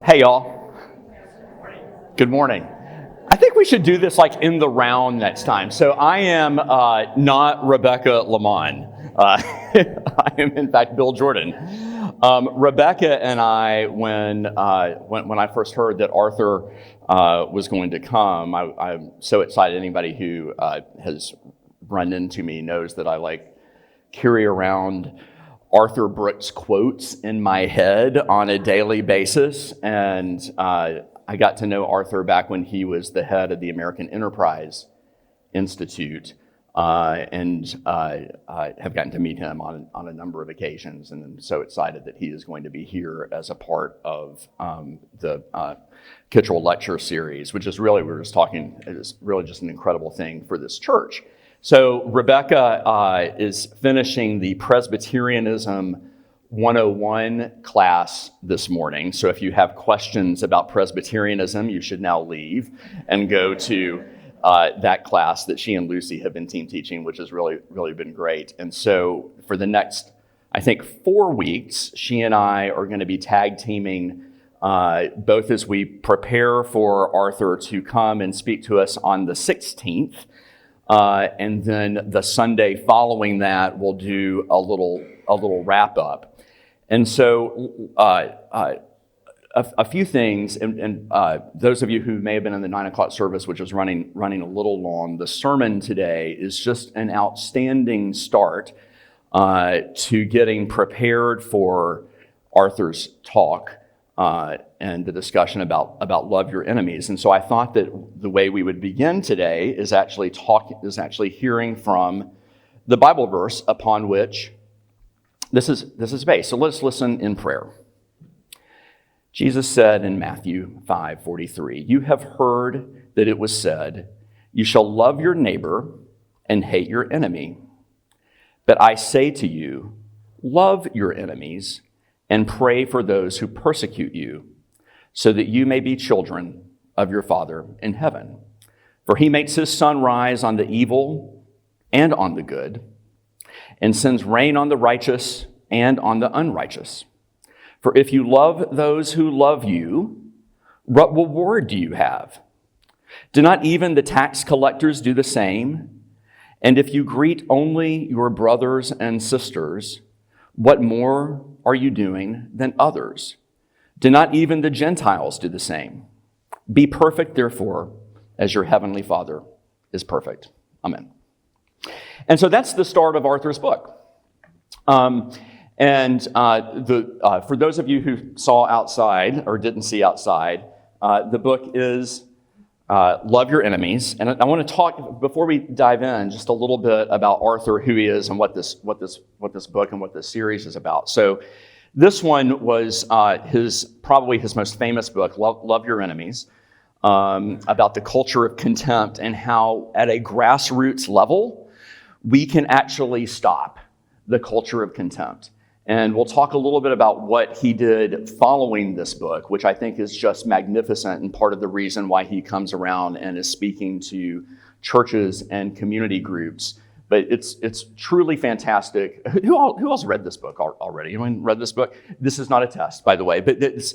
Hey y'all, good morning. I think we should do this like in the round next time. So I am not Rebecca Lamont. I am in fact Bill Jordan. Rebecca and I, when I first heard that Arthur was going to come, I'm so excited. Anybody who has run into me knows that I carry around Arthur Brooks quotes in my head on a daily basis, and I got to know Arthur back when he was the head of the American Enterprise Institute, and have gotten to meet him on a number of occasions, and I'm so excited that he is going to be here as a part of the Kittrell Lecture Series, which is really, we were just talking, it is really just an incredible thing for this church. So Rebecca is finishing the Presbyterianism 101 class this morning. So if you have questions about Presbyterianism, you should now leave and go to that class that she and Lucy have been team teaching, which has really been great. And so for the next, I think, 4 weeks, she and I are going to be tag teaming both as we prepare for Arthur to come and speak to us on the 16th. And then the Sunday following that, we'll do a little wrap up. And so a few things, and those of you who may have been in the 9 o'clock service, which is running a little long, the sermon today is just an outstanding start to getting prepared for Arthur's talk. And the discussion about love your enemies. And so I thought that the way we would begin today is actually hearing from the Bible verse upon which this is based. So let's listen in prayer. Jesus said in Matthew 5:43, "You have heard that it was said, 'You shall love your neighbor and hate your enemy.' But I say to you, love your enemies and pray for those who persecute you, so that you may be children of your Father in heaven. For he makes his sun rise on the evil and on the good, and sends rain on the righteous and on the unrighteous. For if you love those who love you, what reward do you have? Do not even the tax collectors do the same? And if you greet only your brothers and sisters, what more are you doing than others? Do not even the Gentiles do the same? Be perfect, therefore, as your heavenly Father is perfect." Amen. And so that's the start of Arthur's book. For those of you who saw outside or didn't see outside, the book is Love Your Enemies. And I want to talk, before we dive in, just a little bit about Arthur, who he is, and what this book and what this series is about. So this one was probably his most famous book, Love Your Enemies, about the culture of contempt and how at a grassroots level, we can actually stop the culture of contempt. And we'll talk a little bit about what he did following this book, which I think is just magnificent and part of the reason why he comes around and is speaking to churches and community groups. But it's truly fantastic. Who else read this book already? Anyone read this book? This is not a test, by the way, but it's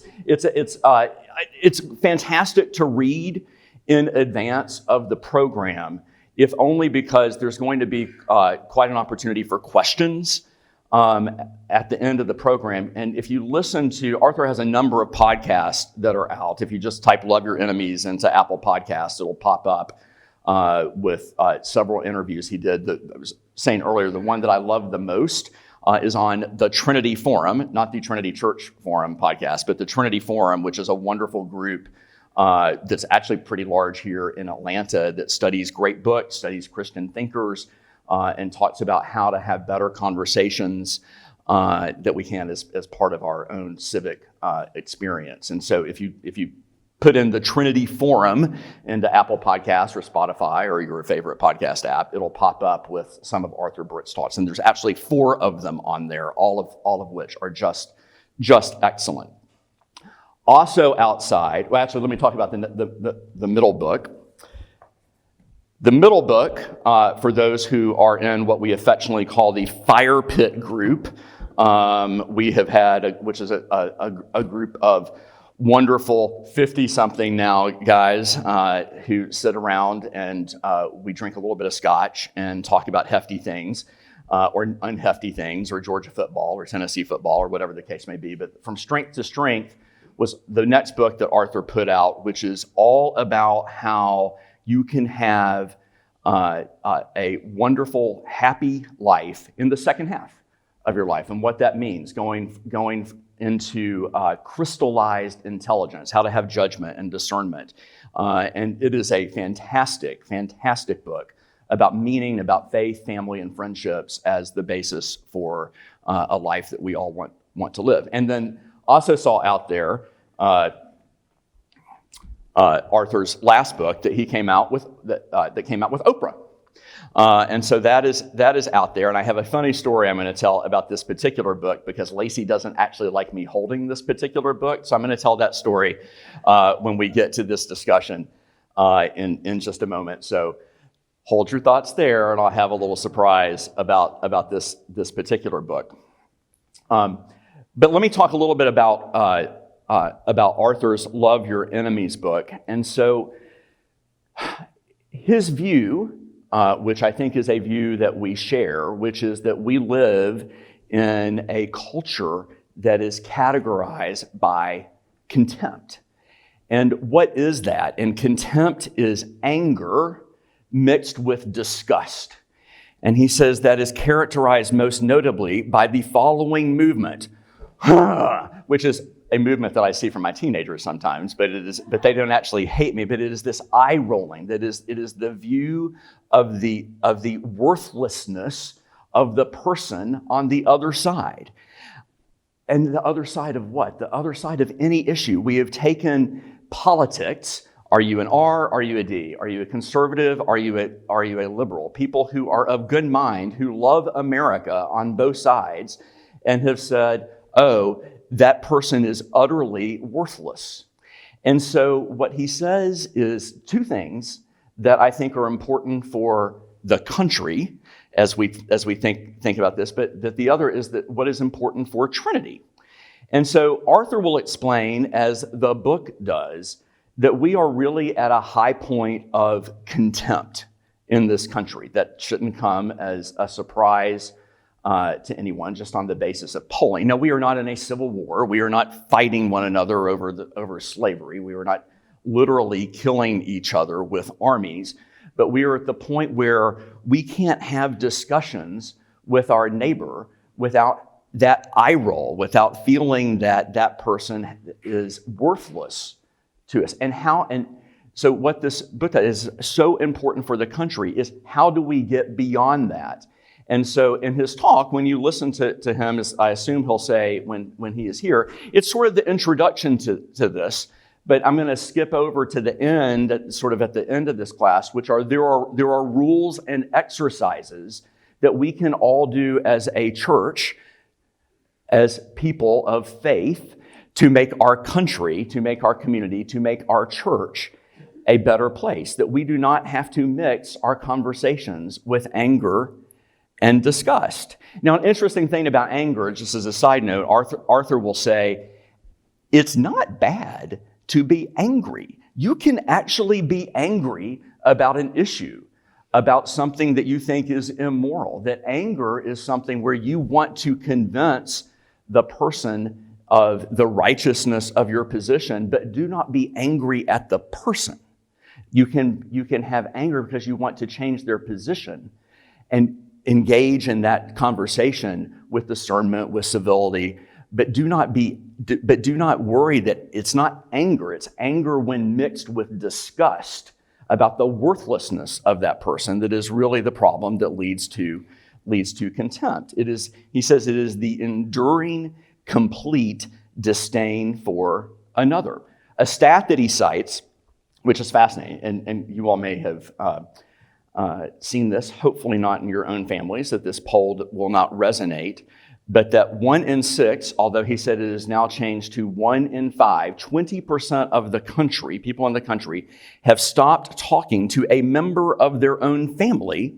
fantastic to read in advance of the program, if only because there's going to be quite an opportunity for questions at the end of the program. And if you listen to, Arthur has a number of podcasts that are out. If you just type Love Your Enemies into Apple Podcasts, it'll pop up with several interviews he did. I was saying earlier, the one that I love the most is on the Trinity Forum, not the Trinity Church Forum podcast, but the Trinity Forum, which is a wonderful group that's actually pretty large here in Atlanta that studies great books, studies Christian thinkers, and talks about how to have better conversations that we can as part of our own civic experience. And so if you put in the Trinity Forum into Apple Podcasts or Spotify or your favorite podcast app, it'll pop up with some of Arthur Brooks' talks. And there's actually 4 of them on there, all of which are just excellent. Also outside, well, actually, let me talk about the middle book. The middle book, for those who are in what we affectionately call the Fire Pit group, we have had, which is a group of wonderful 50-something now guys who sit around and we drink a little bit of scotch and talk about hefty things or unhefty things or Georgia football or Tennessee football or whatever the case may be. But From Strength to Strength was the next book that Arthur put out, which is all about how you can have a wonderful, happy life in the second half of your life and what that means, going into crystallized intelligence, how to have judgment and discernment. And it is a fantastic, fantastic book about meaning, about faith, family, and friendships as the basis for a life that we all want to live. And then also saw out there Arthur's last book that he came out with, that came out with Oprah. And so that is out there. And I have a funny story I'm going to tell about this particular book because Lacey doesn't actually like me holding this particular book. So I'm going to tell that story when we get to this discussion in just a moment. So hold your thoughts there, and I'll have a little surprise about this particular book. But let me talk a little bit about Arthur's Love Your Enemies book. And so his view, which I think is a view that we share, which is that we live in a culture that is categorized by contempt. And what is that? And contempt is anger mixed with disgust. And he says that is characterized most notably by the following movement, which is a movement that I see from my teenagers sometimes, but they don't actually hate me, but it is this eye rolling, it is the view of the worthlessness of the person on the other side. And the other side of what? The other side of any issue. We have taken politics. Are you an R? Are you a D? Are you a conservative? Are you a liberal? People who are of good mind, who love America on both sides, and have said, oh, that person is utterly worthless. And so what he says is two things that I think are important for the country as we think about this, but that the other is that what is important for Trinity. And so Arthur will explain, as the book does, that we are really at a high point of contempt in this country. That shouldn't come as a surprise to anyone just on the basis of polling. Now, we are not in a civil war. We are not fighting one another over slavery. We are not literally killing each other with armies. But we are at the point where we can't have discussions with our neighbor without that eye roll, without feeling that that person is worthless to us. And so what this book is so important for the country is how do we get beyond that? And so in his talk, when you listen to him, as I assume he'll say when he is here, it's sort of the introduction to this, but I'm going to skip over to the end, sort of at the end of this class, which are there are rules and exercises that we can all do as a church, as people of faith, to make our country, to make our community, to make our church a better place, that we do not have to mix our conversations with anger and disgust. Now, an interesting thing about anger, just as a side note, Arthur will say, it's not bad to be angry. You can actually be angry about an issue, about something that you think is immoral, that anger is something where you want to convince the person of the righteousness of your position, but do not be angry at the person. You can have anger because you want to change their position and engage in that conversation with discernment, with civility, but do not worry that it's not anger. It's anger when mixed with disgust about the worthlessness of that person that is really the problem that leads to contempt. He says it is the enduring, complete disdain for another. A stat that he cites, which is fascinating, and you all may have seen this, hopefully not in your own families, that this poll will not resonate, but that 1 in 6, although he said it is now changed to 1 in 5, 20% of the country, people in the country, have stopped talking to a member of their own family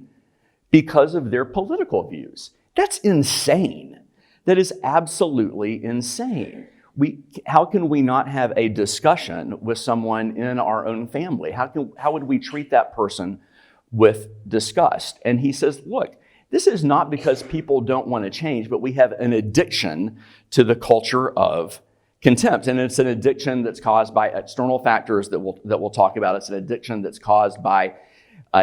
because of their political views. That's insane. That is absolutely insane. how can we not have a discussion with someone in our own family? How would we treat that person with disgust? And he says, look, this is not because people don't want to change, but we have an addiction to the culture of contempt. And it's an addiction that's caused by external factors that we'll talk about. It's an addiction that's caused by,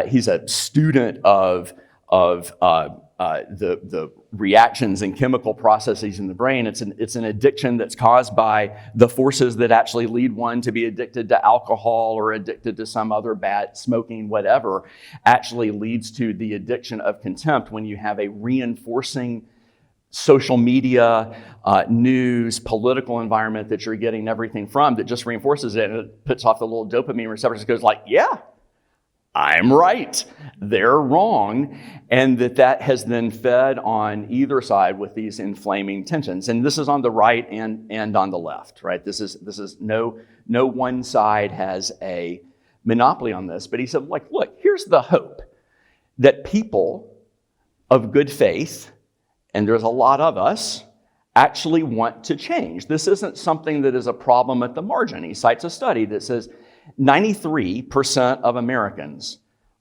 he's a student of the reactions and chemical processes in the brain. It's an addiction that's caused by the forces that actually lead one to be addicted to alcohol or addicted to some other bad smoking, whatever, actually leads to the addiction of contempt when you have a reinforcing social media, news, political environment that you're getting everything from that just reinforces it, and it puts off the little dopamine receptors. It goes like, yeah, I'm right, they're wrong, and that has then fed on either side with these inflaming tensions. And this is on the right and on the left, right? This is no one side has a monopoly on this. But he said, like, look, here's the hope that people of good faith, and there's a lot of us, actually want to change. This isn't something that is a problem at the margin. He cites a study that says 93% of Americans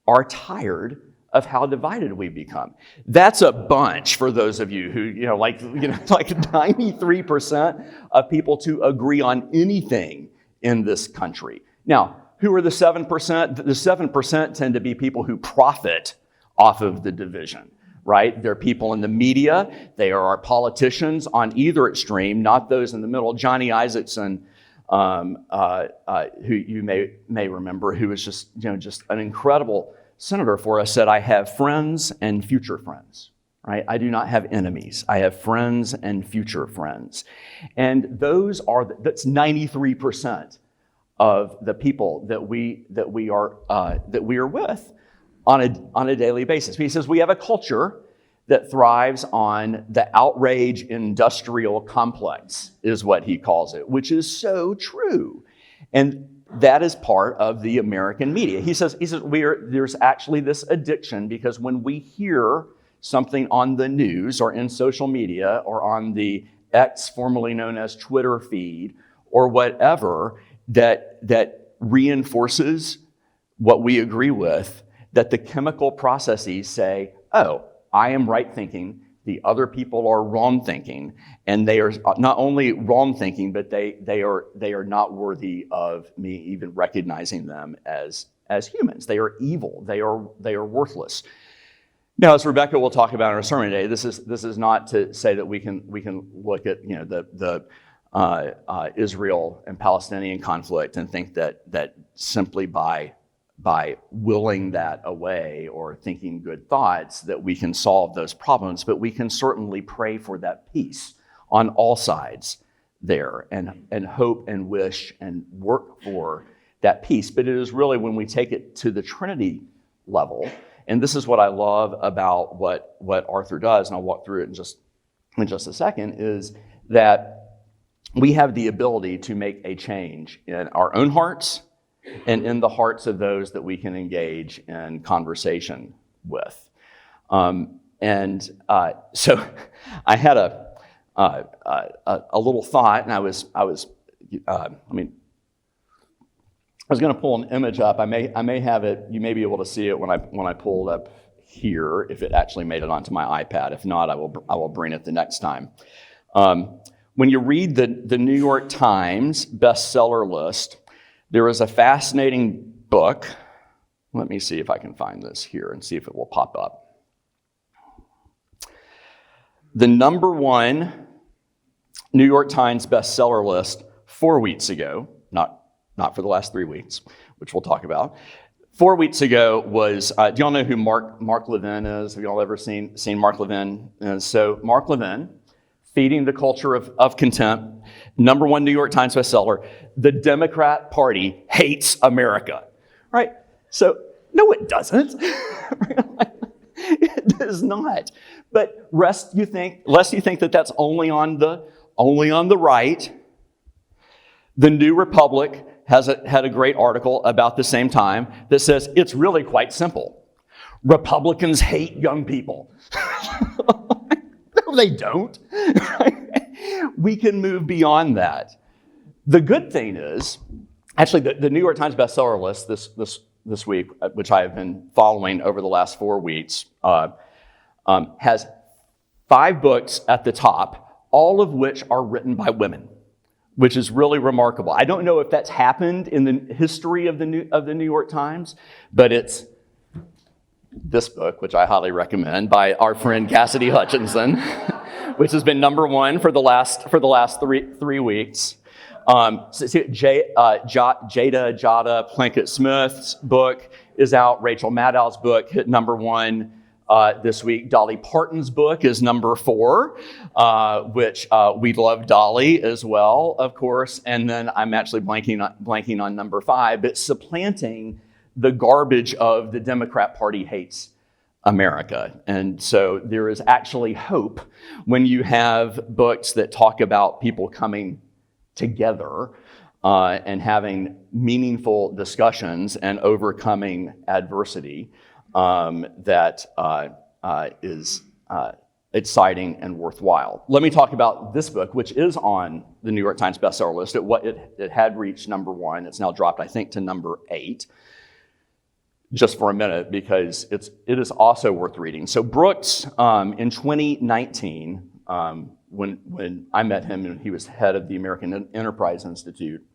are tired of how divided we become. That's a bunch for those of you who, like 93% of people to agree on anything in this country. Now, who are the 7%? The 7% tend to be people who profit off of the division, right? They're people in the media. They are our politicians on either extreme, not those in the middle. Johnny Isaacson, who you may remember, who was just an incredible senator for us, said, I have friends and future friends, right? I do not have enemies. I have friends and future friends. And that's 93% of the people that we are with on a daily basis. He says we have a culture that thrives on the outrage industrial complex, is what he calls it, which is so true. And that is part of the American media. He says there's actually this addiction because when we hear something on the news or in social media or on the X, formerly known as Twitter feed, or whatever, that reinforces what we agree with, that the chemical processes say, oh, I am right thinking, the other people are wrong thinking, and they are not only wrong thinking, but they are not worthy of me even recognizing them as humans. They are evil. They are worthless. Now, as Rebecca will talk about in her sermon today, this is not to say that we can look at the Israel and Palestinian conflict and think that simply by willing that away or thinking good thoughts that we can solve those problems, but we can certainly pray for that peace on all sides there and hope and wish and work for that peace. But it is really when we take it to the Trinity level, and this is what I love about what Arthur does, and I'll walk through it in just a second, is that we have the ability to make a change in our own hearts and in the hearts of those that we can engage in conversation with. So I had a little thought, and I was going to pull an image up. I may have it. You may be able to see it when I pull it up here, if it actually made it onto my iPad. If not, I will bring it the next time. When you read the New York Times bestseller list, there is a fascinating book. Let me see if I can find this here and see if it will pop up. The number one New York Times bestseller list 4 weeks ago, not for the last 3 weeks, which we'll talk about. 4 weeks ago was, do y'all know who Mark Levin is? Have y'all ever seen Mark Levin? And so Mark Levin, Feeding the Culture of Contempt, number one New York Times bestseller. The Democrat Party hates America, right? So, no, it doesn't. It does not. But lest you think that that's only on the right, the New Republic had a great article about the same time that says it's really quite simple. Republicans hate young people. No, they don't. we can move beyond that. The good thing is, actually, the New York Times bestseller list this week, which I have been following over the last 4 weeks, has 5 books at the top, all of which are written by women, which is really remarkable. I don't know if that's happened in the history of the New York Times, but it's this book, which I highly recommend, by our friend Cassidy Hutchinson, which has been number 1 for the last 3 weeks. Jada Plunkett Smith's book is out. Rachel Maddow's book hit number 1 this week. Dolly Parton's book is number 4, which we love Dolly as well, of course. And then I'm actually blanking on number 5, but Supplanting the Garbage of the Democrat Party Hates America. And so there is actually hope when you have books that talk about people coming together and having meaningful discussions and overcoming adversity that is exciting and worthwhile. Let me talk about this book, which is on the New York Times bestseller list. It had reached number 1. It's now dropped, I think, to number 8. Just for a minute, because it is also worth reading. So Brooks, in 2019, when I met him and he was head of the American Enterprise Institute,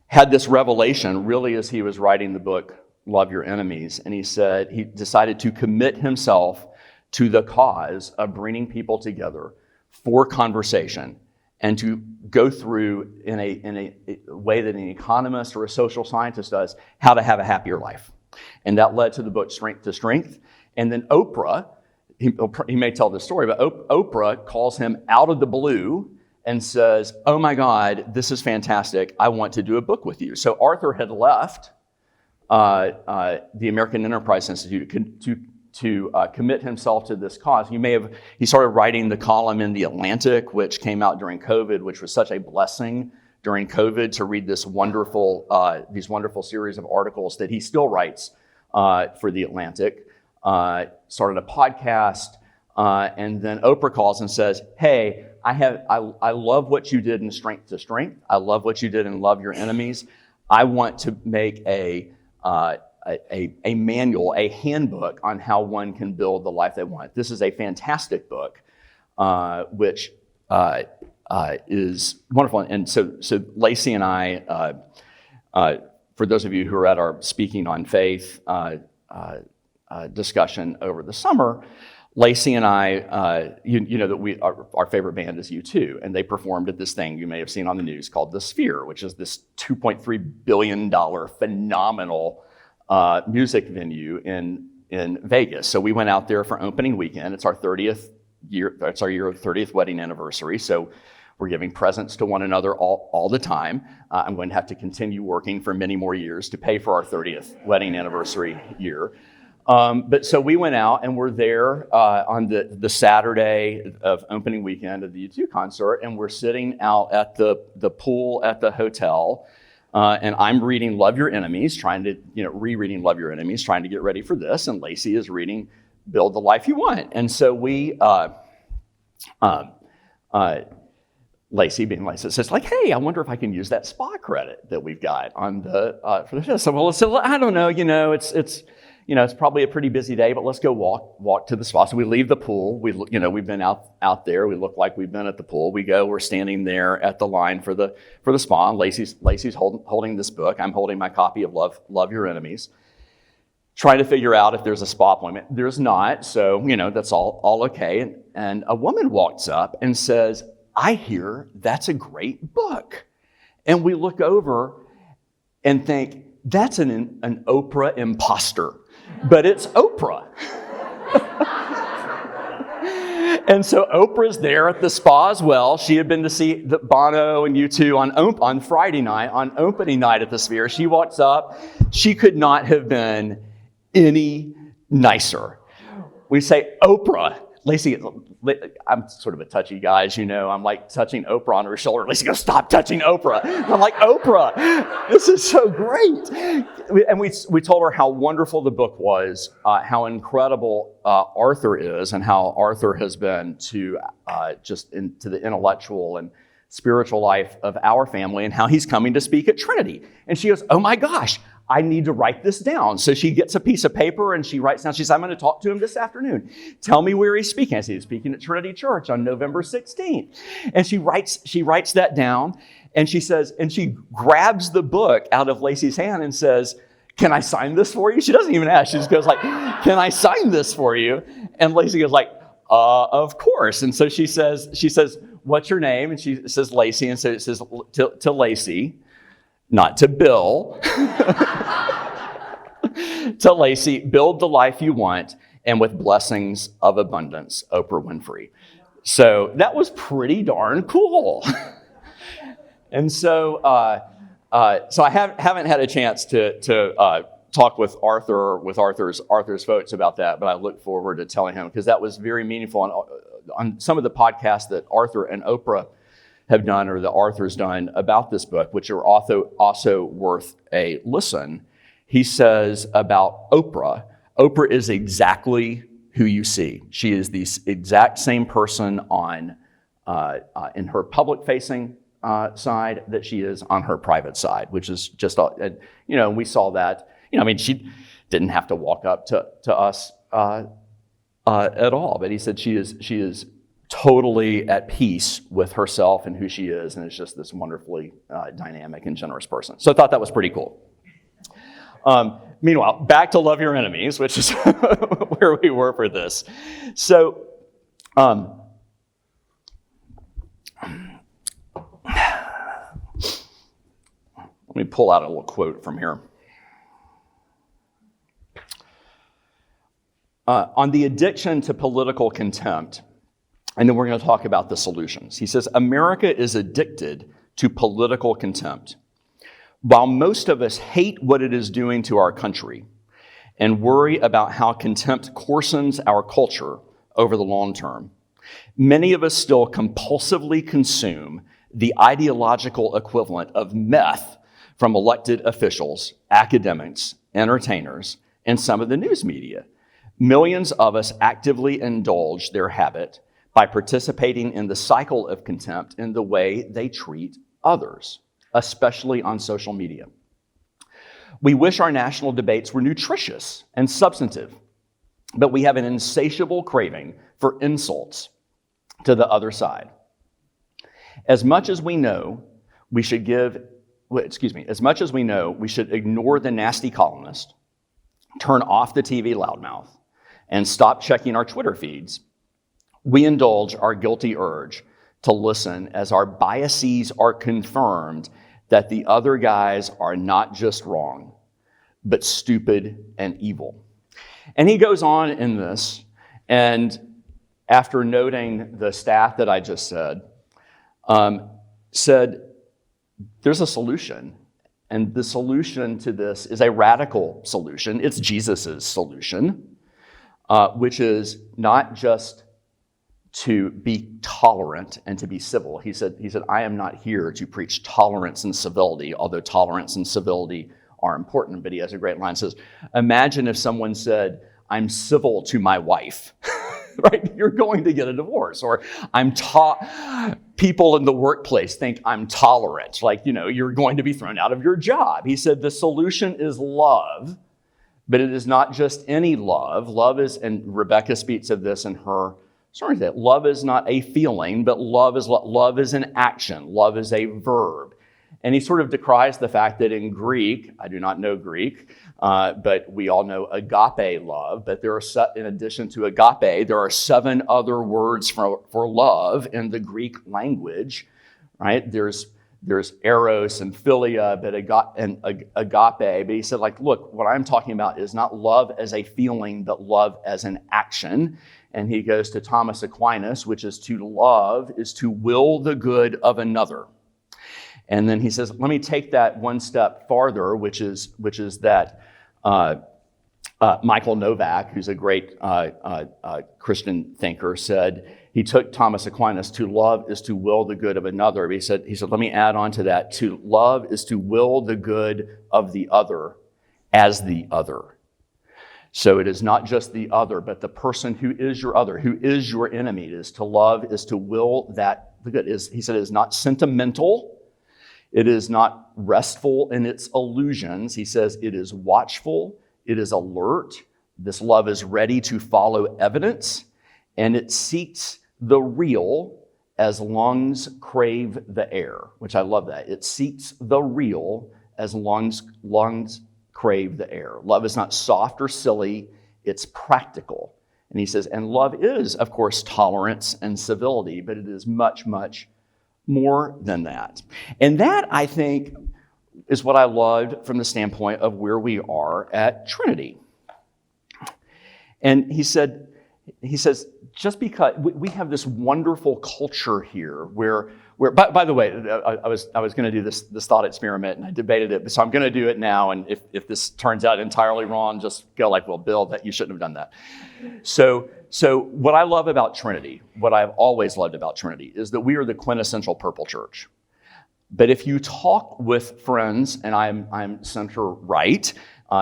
had this revelation really as he was writing the book, Love Your Enemies. And he said he decided to commit himself to the cause of bringing people together for conversation and to go through in a way that an economist or a social scientist does, how to have a happier life. And that led to the book Strength to Strength. And then Oprah, he may tell this story, but Oprah calls him out of the blue and says, oh my God, this is fantastic. I want to do a book with you. So Arthur had left the American Enterprise Institute to commit himself to this cause. He started writing the column in The Atlantic, which came out during COVID, which was such a blessing during COVID to read these wonderful series of articles that he still writes for The Atlantic. Started a podcast, and then Oprah calls and says, hey, I love what you did in Strength to Strength. I love what you did in Love Your Enemies. I want to make a manual, a handbook on how one can build the life they want. This is a fantastic book, which is wonderful. And so Lacey and I, for those of you who are at our Speaking on Faith discussion over the summer, Lacey and I, you know that our favorite band is U2, and they performed at this thing you may have seen on the news called The Sphere, which is this $2.3 billion phenomenal music venue in Vegas. So we went out there for opening weekend. It's our 30th year. It's our 30th wedding anniversary. So we're giving presents to one another all the time. I'm going to have to continue working for many more years to pay for our 30th wedding anniversary year. But so we went out and we're there on the Saturday of opening weekend of the U2 concert, and we're sitting out at the pool at the hotel, and I'm reading Love Your Enemies, rereading Love Your Enemies, trying to get ready for this, and Lacey is reading Build the Life You Want. And so we, Lacey being Lacey, says like, hey, I wonder if I can use that spa credit that we've got on for the show. So I don't know, it's probably a pretty busy day, but let's go walk to the spa. So we leave the pool. We've been out there. We look like we've been at the pool. We're standing there at the line for the spa. And Lacey's holding this book. I'm holding my copy of Love Your Enemies, trying to figure out if there's a spa appointment. There's not, so that's all okay. And a woman walks up and says, I hear that's a great book. And we look over and think, that's an Oprah imposter. But it's Oprah. And so Oprah's there at the spa as well. She had been to see the Bono and U2 on Friday night, on opening night at the Sphere. She walks up. She could not have been any nicer. We say, Oprah. Lacey I'm sort of a touchy guy, as you know. I'm like touching Oprah on her shoulder. Lacey goes, stop touching Oprah. And I'm like, Oprah, this is so great. And we told her how wonderful the book was, how incredible Arthur is, and how Arthur has been to into the intellectual and spiritual life of our family, and how he's coming to speak at Trinity. And she goes, oh my gosh, I need to write this down. So she gets a piece of paper and she writes down, she says, I'm going to talk to him this afternoon. Tell me where he's speaking. I said, he's speaking at Trinity Church on November 16th. And she writes that down, and she says, and she grabs the book out of Lacey's hand and says, can I sign this for you? She doesn't even ask. She just goes like, can I sign this for you? And Lacey goes like, of course. And so she says, what's your name? And she says Lacey. And so it says to Lacey, not to Bill, to Lacey, build the life you want, and with blessings of abundance, Oprah Winfrey. So that was pretty darn cool. And so I haven't had a chance to talk with Arthur's folks about that, but I look forward to telling him, because that was very meaningful on some of the podcasts that Arthur and Oprah have done, or that Arthur's done about this book, which are also worth a listen. He says about Oprah is exactly who you see. She is the exact same person in her public-facing side that she is on her private side, which is just, we saw that. She didn't have to walk up to us at all, but he said she is totally at peace with herself and who she is, and is just this wonderfully dynamic and generous person. So I thought that was pretty cool. Meanwhile, back to love your enemies, which is where we were for this. So, let me pull out a little quote from here. On the addiction to political contempt, and then we're going to talk about the solutions. He says, America is addicted to political contempt. While most of us hate what it is doing to our country and worry about how contempt coarsens our culture over the long term, many of us still compulsively consume the ideological equivalent of meth from elected officials, academics, entertainers, and some of the news media. Millions of us actively indulge their habit by participating in the cycle of contempt in the way they treat others, especially on social media. We wish our national debates were nutritious and substantive, but we have an insatiable craving for insults to the other side. As much as we know we should ignore the nasty columnist, turn off the TV loudmouth, and stop checking our Twitter feeds, we indulge our guilty urge to listen as our biases are confirmed that the other guys are not just wrong, but stupid and evil. And he goes on in this, and after noting the stat that I just said there's a solution. And the solution to this is a radical solution. It's Jesus's solution, which is not just to be tolerant and to be civil. He said, I am not here to preach tolerance and civility, although tolerance and civility are important. But he has a great line, says, imagine if someone said, I'm civil to my wife, right? You're going to get a divorce. Or people in the workplace think I'm tolerant, you're going to be thrown out of your job. He said the solution is love, but it is not just any love. Love is, and Rebecca speaks of this in her story, that love is not a feeling, but love is an action. Love is a verb. And he sort of decries the fact that in Greek, I do not know Greek, but we all know agape love. But there are, in addition to agape, there are 7 other words for love in the Greek language, right? There's eros and philia, but agape. But he said, look, what I'm talking about is not love as a feeling, but love as an action. And he goes to Thomas Aquinas, which is to love is to will the good of another. And then he says, let me take that one step farther, which is that Michael Novak, who's a great Christian thinker, said, he took Thomas Aquinas, to love is to will the good of another. He said, let me add on to that. To love is to will the good of the other as the other. So it is not just the other, but the person who is your other, who is your enemy. It is to love, is to will that the good. He said it is not sentimental. It is not restful in its illusions. He says it is watchful. It is alert. This love is ready to follow evidence, and it seeks the real as lungs crave the air, which I love that. It seeks the real as lungs crave the air. Love is not soft or silly, it's practical. And he says, and love is, of course, tolerance and civility, but it is much, much more than that. And that, I think, is what I loved from the standpoint of where we are at Trinity. And he says, just because we have this wonderful culture here where by the way, I was going to do this thought experiment, and I debated it, so I'm going to do it now. And if this turns out entirely wrong, just go like, well, Bill, that you shouldn't have done that. So what I love about Trinity, what I've always loved about Trinity, is that we are the quintessential purple church. But if you talk with friends, and I'm center right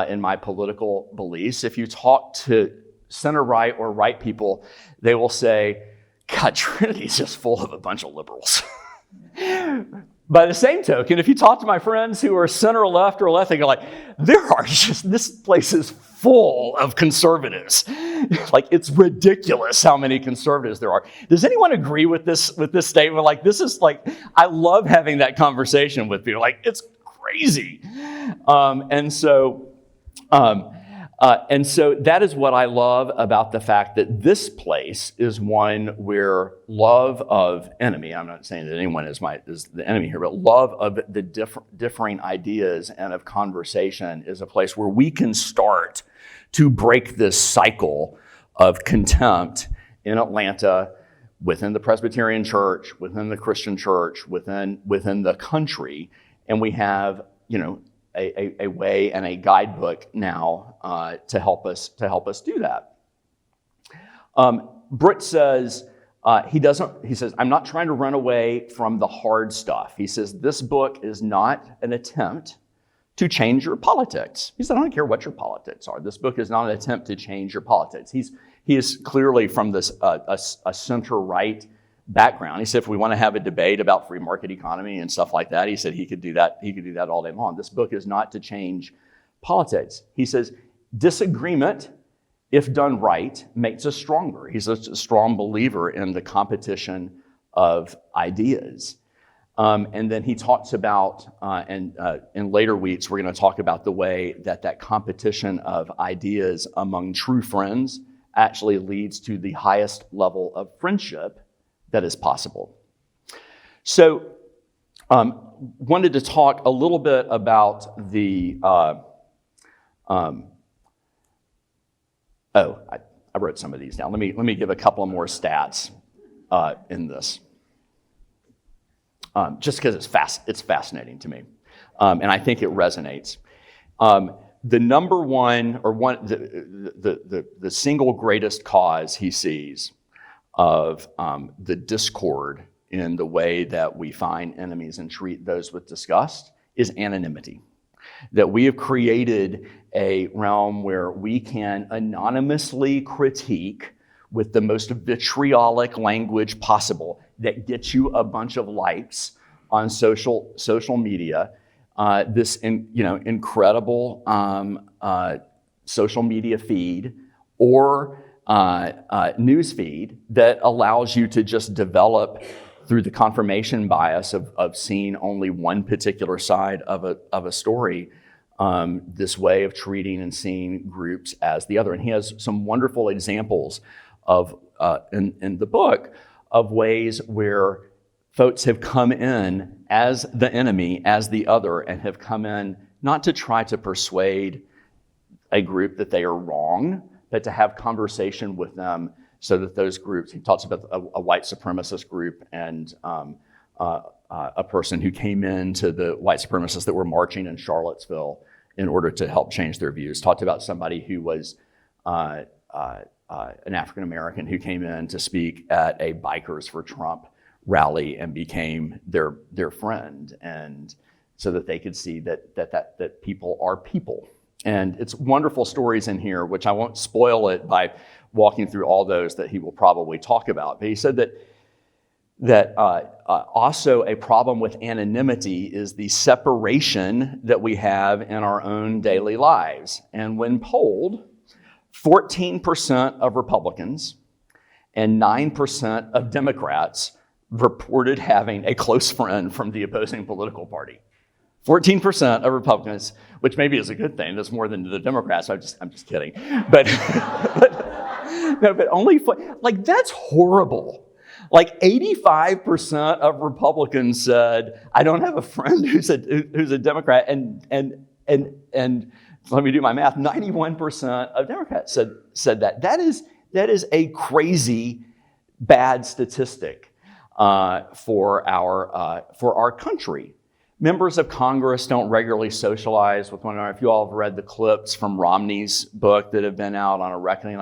in my political beliefs, if you talk to center right or right people, they will say, God, Trinity is just full of a bunch of liberals. By the same token, if you talk to my friends who are center left or left, they go like, this place is full of conservatives. Like, it's ridiculous how many conservatives there are. Does anyone agree with this statement? Like, this is like, I love having that conversation with people. Like, it's crazy. And so that is what I love about the fact that this place is one where love of enemy, I'm not saying that anyone is the enemy here, but love of the differing ideas and of conversation is a place where we can start to break this cycle of contempt in Atlanta, within the Presbyterian Church, within the Christian church, within the country. And we have, a way and a guidebook now to help us do that. Britt says, he says, I'm not trying to run away from the hard stuff. He says, this book is not an attempt to change your politics. He said, I don't care what your politics are. This book is not an attempt to change your politics. He is clearly from this a center-right background. He said, if we want to have a debate about free market economy and stuff like that, he said he could do that. He could do that all day long. This book is not to change politics. He says, disagreement, if done right, makes us stronger. He's a strong believer in the competition of ideas. And then he talks about, in later weeks, we're going to talk about the way that competition of ideas among true friends actually leads to the highest level of friendship that is possible. So, wanted to talk a little bit about the, I wrote some of these down. Let me give a couple of more stats in this, just because it's fascinating to me, and I think it resonates. The number one, or the single greatest cause he sees of the discord in the way that we find enemies and treat those with disgust is anonymity. That we have created a realm where we can anonymously critique with the most vitriolic language possible that gets you a bunch of likes on social media. This incredible social media feed or news feed that allows you to just develop through the confirmation bias of seeing only one particular side of a story, this way of treating and seeing groups as the other. And he has some wonderful examples of in the book of ways where folks have come in as the enemy, as the other, and have come in not to try to persuade a group that they are wrong, but to have conversation with them so that those groups, he talks about a white supremacist group and a person who came into the white supremacists that were marching in Charlottesville in order to help change their views. Talked about somebody who was an African American who came in to speak at a Bikers for Trump rally and became their friend, and so that they could see that people are people. And it's wonderful stories in here, which I won't spoil it by walking through all those that he will probably talk about. But he said that also a problem with anonymity is the separation that we have in our own daily lives. And when polled, 14% of Republicans and 9% of Democrats reported having a close friend from the opposing political party. 14% of Republicans, which maybe is a good thing. That's more than the Democrats. I'm just kidding. But only that's horrible. Like 85% of Republicans said, "I don't have a friend who's a Democrat," and let me do my math. 91% of Democrats said that. That is a crazy bad statistic for our country. Members of Congress don't regularly socialize with one another. If you all have read the clips from Romney's book that have been out on a reckoning,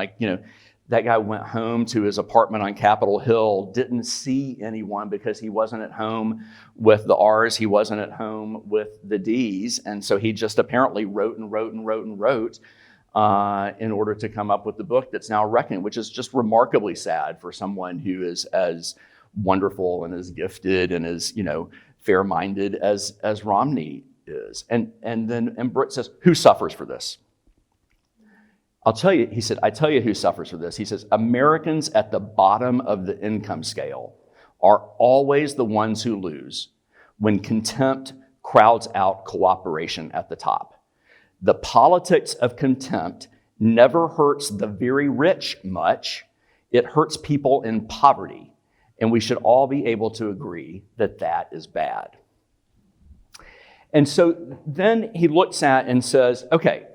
that guy went home to his apartment on Capitol Hill, didn't see anyone because he wasn't at home with the R's, he wasn't at home with the D's, and so he just apparently wrote in order to come up with the book that's now a reckoning, which is just remarkably sad for someone who is as wonderful and as gifted and as fair-minded as Romney is. And Britt says, who suffers for this? I'll tell you, he said, I tell you who suffers for this. He says, Americans at the bottom of the income scale are always the ones who lose when contempt crowds out cooperation at the top. The politics of contempt never hurts the very rich much. It hurts people in poverty. And we should all be able to agree that that is bad. And so then he looks at and says, okay,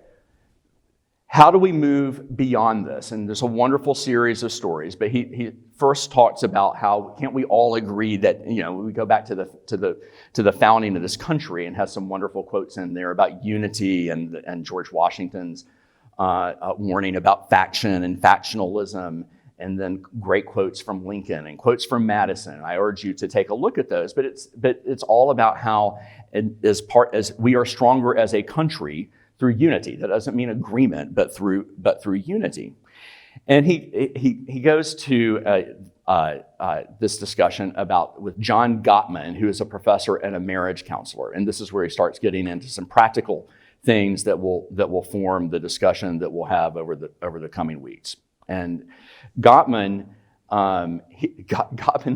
how do we move beyond this? And there's a wonderful series of stories, but he first talks about how can't we all agree that, we go back to the founding of this country and has some wonderful quotes in there about unity and George Washington's warning about faction and factionalism. And then great quotes from Lincoln and quotes from Madison. I urge you to take a look at those. But it's all about how, as we are stronger as a country through unity. That doesn't mean agreement, but through unity. And he goes to this discussion with John Gottman, who is a professor and a marriage counselor. And this is where he starts getting into some practical things that will form the discussion that we'll have over the coming weeks. And Gottman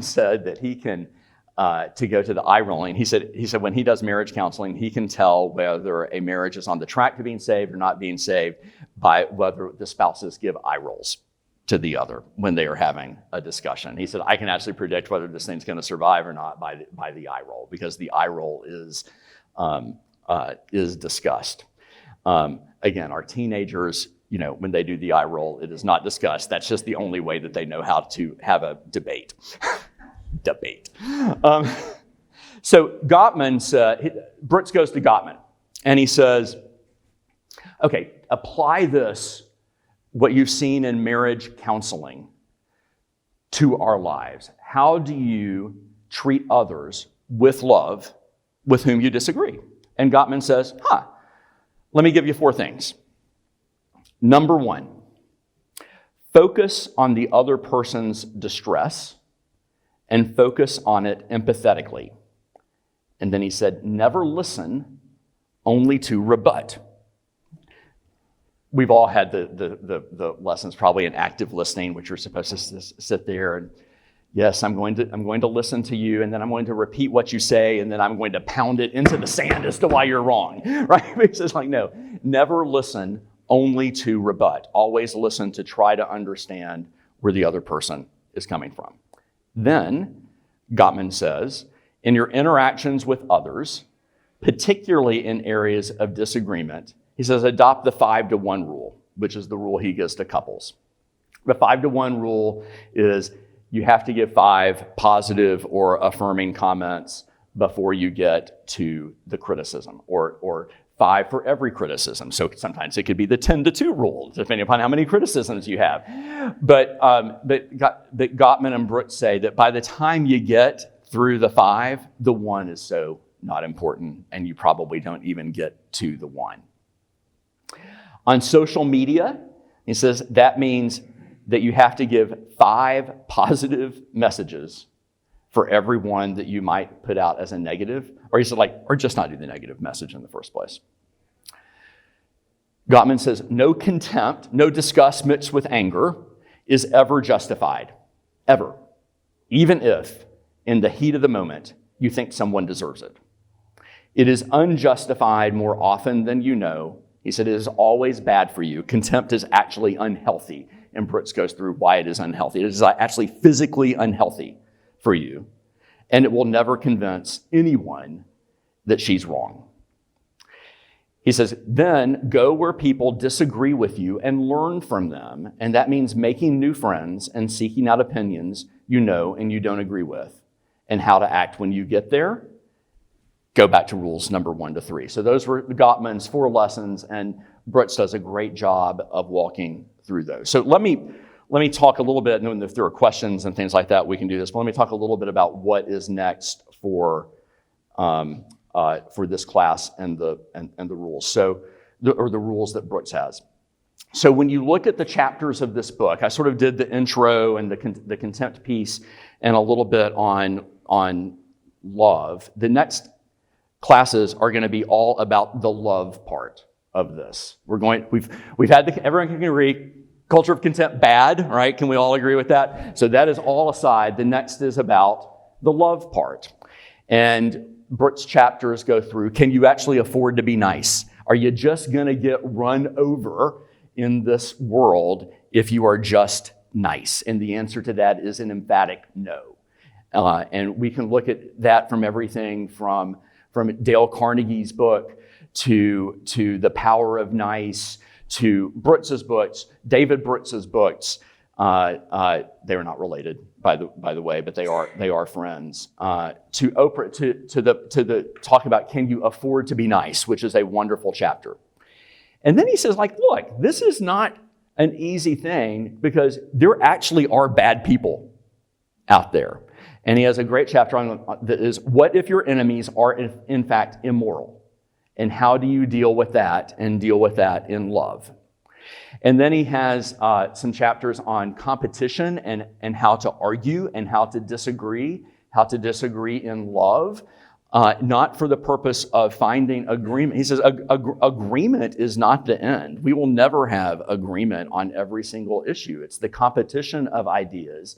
said that he can, to go to the eye rolling, he said when he does marriage counseling, he can tell whether a marriage is on the track to being saved or not being saved by whether the spouses give eye rolls to the other when they are having a discussion. He said, I can actually predict whether this thing's going to survive or not by the eye roll, because the eye roll is discussed. Again, our teenagers, when they do the eye roll, it is not discussed. That's just the only way that they know how to have a debate. So Gottman said, Brooks goes to Gottman, and he says, okay, apply this, what you've seen in marriage counseling, to our lives. How do you treat others with love with whom you disagree? And Gottman says, let me give you 4 things. Number 1, focus on the other person's distress and focus on it empathetically. And then he said, never listen, only to rebut. We've all had the lessons, probably in active listening, which you're supposed to sit there and, yes, I'm going to listen to you, and then I'm going to repeat what you say, and then I'm going to pound it into the sand as to why you're wrong, right? It's just like, no, never listen, only to rebut. Always listen to try to understand where the other person is coming from. Then, Gottman says, in your interactions with others, particularly in areas of disagreement, he says, adopt the 5-to-1 rule, which is the rule he gives to couples. The 5-to-1 rule is you have to give 5 positive or affirming comments before you get to the criticism, or 5 for every criticism. So sometimes it could be the 10-2 rule, depending upon how many criticisms you have. But Gottman and Brooks say that by the time you get through the 5, the 1 is so not important, and you probably don't even get to the 1. On social media, he says that means that you have to give 5 positive messages for every one that you might put out as a negative, or he said or just not do the negative message in the first place. Gottman says, no contempt, no disgust mixed with anger is ever justified, ever, even if in the heat of the moment you think someone deserves it. It is unjustified more often than you know. He said it is always bad for you. Contempt is actually unhealthy, and Brooks goes through why it is unhealthy. It is actually physically unhealthy for you, and it will never convince anyone that she's wrong. He says, then go where people disagree with you and learn from them, and that means making new friends and seeking out opinions you know and you don't agree with, and how to act when you get there. Go back to rules number 1 to 3. So those were Gottman's 4 lessons, and Brooks does a great job of walking through those. So let me talk a little bit, and if there are questions and things like that, we can do this. But let me talk a little bit about what is next for this class and the rules. So, the rules that Brooks has. So when you look at the chapters of this book, I sort of did the intro and the contempt piece, and a little bit on love. The next classes are going to be all about the love part of this. We've had everyone can agree. Culture of Contempt, bad, right? Can we all agree with that? So that is all aside. The next is about the love part. And Brooks' chapters go through, can you actually afford to be nice? Are you just going to get run over in this world if you are just nice? And the answer to that is an emphatic no. And we can look at that from everything from Dale Carnegie's book to The Power of Nice, to Brooks's books, David Brooks's books. They are not related, by the way, but they are friends. To Oprah, to the talk about can you afford to be nice, which is a wonderful chapter. And then he says, look, this is not an easy thing because there actually are bad people out there. And he has a great chapter on that is what if your enemies are in fact immoral? And how do you deal with that and deal with that in love? And then he has some chapters on competition and how to argue and how to disagree in love, not for the purpose of finding agreement. He says agreement is not the end. We will never have agreement on every single issue. It's the competition of ideas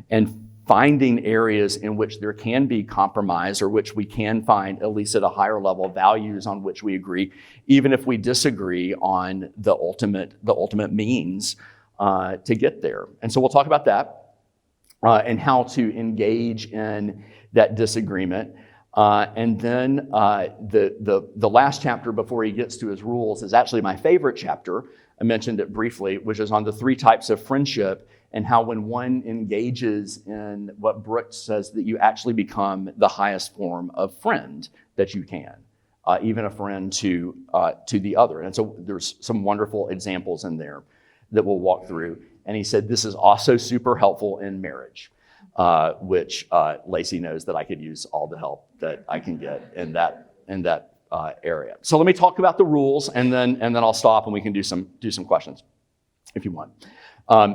and finding areas in which there can be compromise or which we can find, at least at a higher level, values on which we agree, even if we disagree on the ultimate means to get there. And so we'll talk about that and how to engage in that disagreement. And then the last chapter before he gets to his rules is actually my favorite chapter. I mentioned it briefly, which is on the 3 types of friendship and how when one engages in what Brooks says that you actually become the highest form of friend that you can, even a friend to the other. And so there's some wonderful examples in there that we'll walk through. And he said this is also super helpful in marriage, which Lacey knows that I could use all the help that I can get in that area. So let me talk about the rules, and then I'll stop and we can do some questions if you want.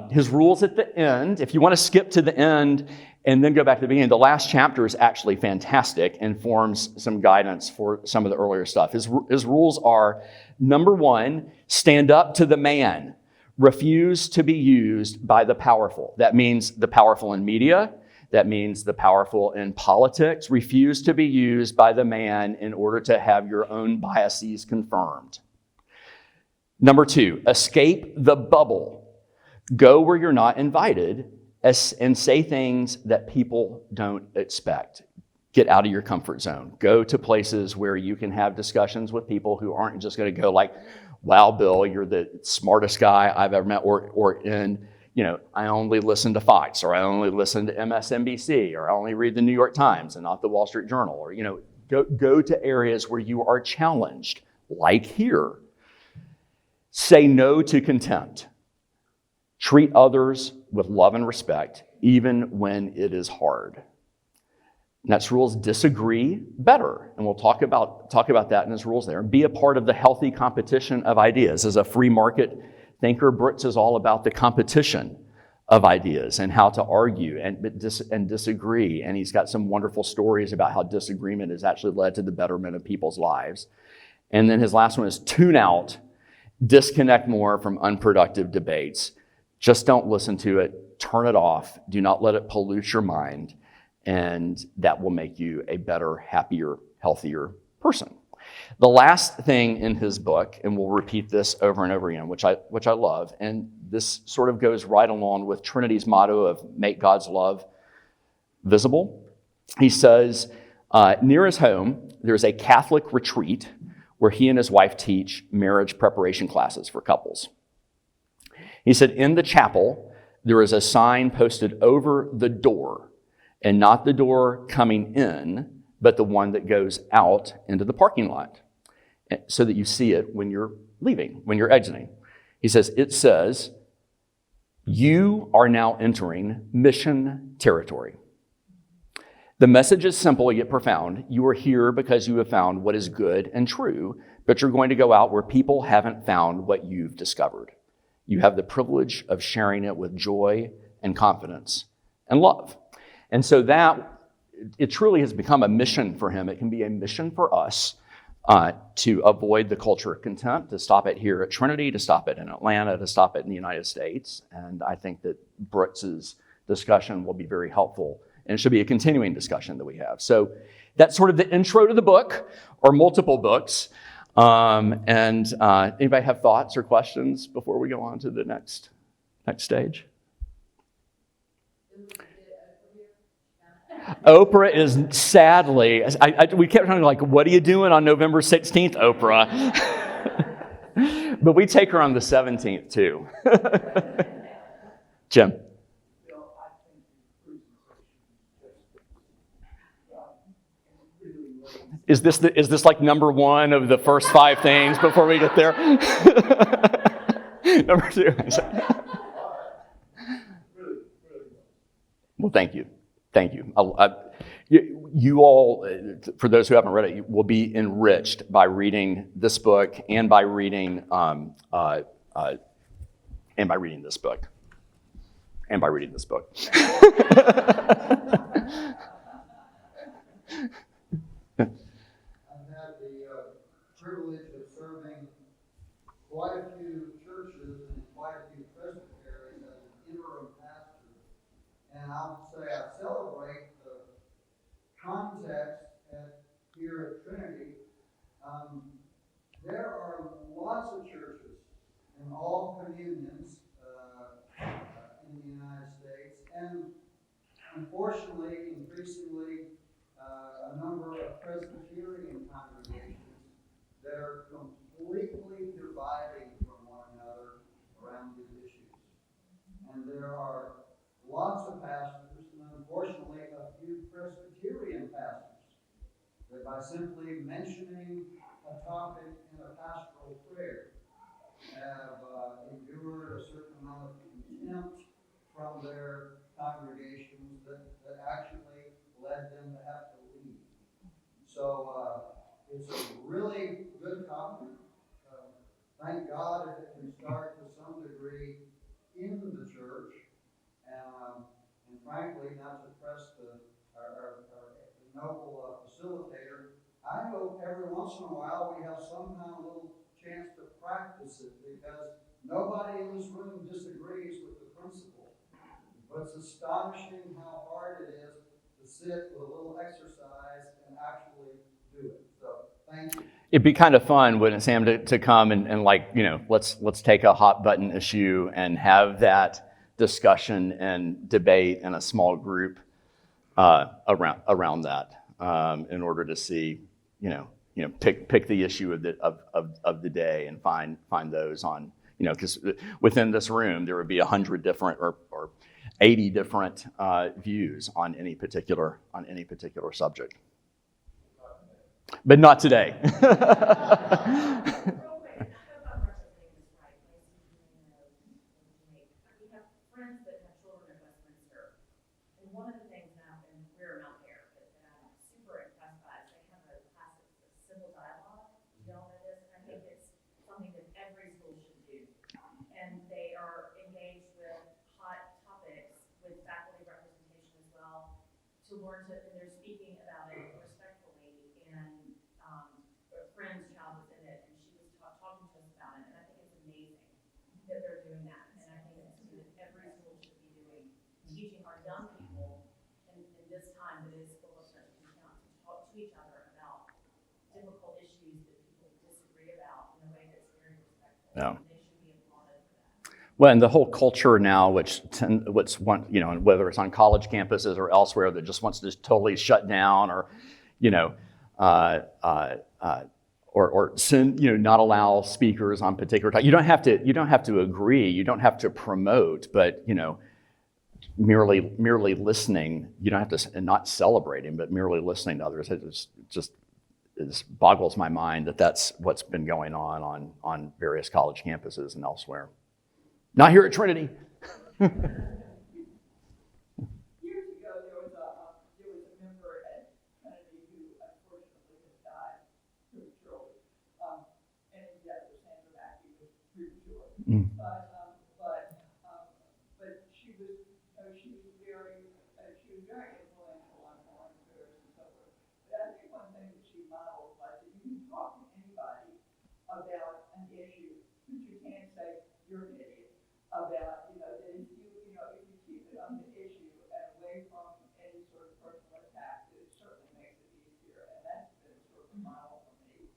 His rules at the end, if you want to skip to the end and then go back to the beginning, the last chapter is actually fantastic and forms some guidance for some of the earlier stuff. His rules are, number 1, stand up to the man. Refuse to be used by the powerful. That means the powerful in media. That means the powerful in politics. Refuse to be used by the man in order to have your own biases confirmed. Number 2, escape the bubble. Go where you're not invited and say things that people don't expect. Get out of your comfort zone. Go to places where you can have discussions with people who aren't just going to go like, wow, Bill, you're the smartest guy I've ever met, or in, I only listen to Fox, or I only listen to MSNBC, or I only read the New York Times and not the Wall Street Journal, or, go to areas where you are challenged like here. Say no to contempt. Treat others with love and respect, even when it is hard. Next rule is disagree better, and we'll talk about that in his rules there. Be a part of the healthy competition of ideas. As a free market thinker, Brooks is all about the competition of ideas and how to argue and disagree. And he's got some wonderful stories about how disagreement has actually led to the betterment of people's lives. And then his last one is tune out, disconnect more from unproductive debates. Just don't listen to it, turn it off, do not let it pollute your mind. And that will make you a better, happier, healthier person. The last thing in his book, and we'll repeat this over and over again, which I love, and this sort of goes right along with Trinity's motto of make God's love visible. He says, near his home, there's a Catholic retreat where he and his wife teach marriage preparation classes for couples. He said, in the chapel, there is a sign posted over the door, and not the door coming in, but the one that goes out into the parking lot, so that you see it when you're leaving, when you're exiting. He says, it says, you are now entering mission territory. The message is simple yet profound. You are here because you have found what is good and true, but you're going to go out where people haven't found what you've discovered. You have the privilege of sharing it with joy and confidence and love. And so that, it truly has become a mission for him. It can be a mission for us to avoid the culture of contempt, to stop it here at Trinity, to stop it in Atlanta, to stop it in the United States. And I think that Brooks's discussion will be very helpful. And it should be a continuing discussion that we have. So that's sort of the intro to the book, or multiple books. Anybody have thoughts or questions before we go on to the next stage? Oprah is sadly, we kept trying to like, what are you doing on November 16th, Oprah? But we take her on the 17th too. Jim. Is this like number one of the first 5 things before we get there? Number 2. Well, thank you. You all, for those who haven't read it, will be enriched by reading this book and by reading this book. Privilege of serving quite a few churches and quite a few presbyteries as an interim pastor. And I'll say I celebrate the context here at Trinity. There are lots of churches in all communions in the United States, and unfortunately, increasingly, a number of Presbyterian congregations that are completely dividing from one another around these issues. And there are lots of pastors, and unfortunately a few Presbyterian pastors, that by simply mentioning a topic in a pastoral prayer have endured a certain amount of contempt from their congregations that actually led them to have to leave. So it's a really good topic. Thank God if it can start to some degree in the church. And frankly, not to press our noble facilitator, I hope every once in a while we have some kind of little chance to practice it, because nobody in this room disagrees with the principle. But it's astonishing how hard it is to sit with a little exercise and actually do it. So, thank you. It'd be kind of fun, wouldn't it, Sam, to come and like, let's take a hot button issue and have that discussion and debate in a small group around that in order to see, pick the issue of the day and find those on, because within this room there would be 100 different or 80 different views on any particular subject. But not today. To learn to, and they're speaking about it respectfully, and a friend's child was in it, and she was talking to us about it, and I think it's amazing that they're doing that, and I think it's something that every school should be doing, teaching our young people in this time that is full of such contempt, to talk to each other about difficult issues that people disagree about in a way that's very respectful. Yeah. And they should be applauded for that. Well, and the whole culture now, whether it's on college campuses or elsewhere, that just wants to just totally shut down, or, or send, not allow speakers on particular time. You don't have to agree. You don't have to promote, but merely listening. You don't have to, and not celebrating, but merely listening to others. It boggles my mind that that's what's been going on various college campuses and elsewhere. Not here at Trinity. Years ago, there was a member at Trinity who unfortunately has died prematurely, and his death was handed back. He was premature, but she was very influential on foreign affairs and so forth. But I think one thing that she modeled was that you can talk to anybody about an issue, but you can't say you're an idiot. About, that if you keep it on the issue and away from any sort of personal attack, it certainly makes it easier, and that's been sort of a model for me.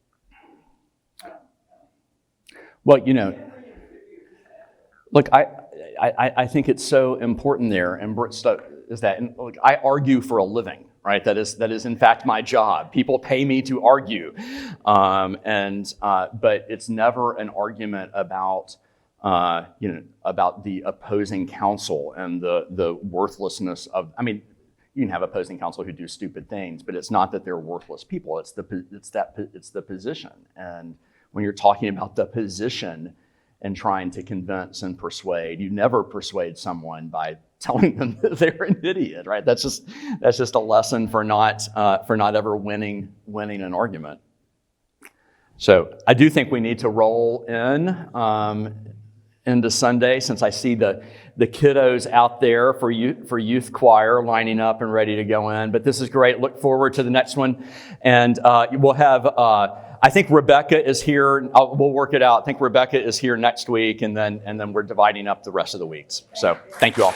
Well, look, I think it's so important there, and is that, and look, I argue for a living, right? That is in fact my job. People pay me to argue, but it's never an argument about the opposing counsel and the worthlessness of. I mean, you can have opposing counsel who do stupid things, but it's not that they're worthless people. It's the position. And when you're talking about the position and trying to convince and persuade, you never persuade someone by telling them that they're an idiot, right? That's just a lesson for not ever winning an argument. So I do think we need to roll into Sunday, since I see the kiddos out there for youth choir lining up and ready to go in. But this is great. Look forward to the next one. And we'll have, I think Rebecca is here. We'll work it out. I think Rebecca is here next week, and then we're dividing up the rest of the weeks. So thank you all.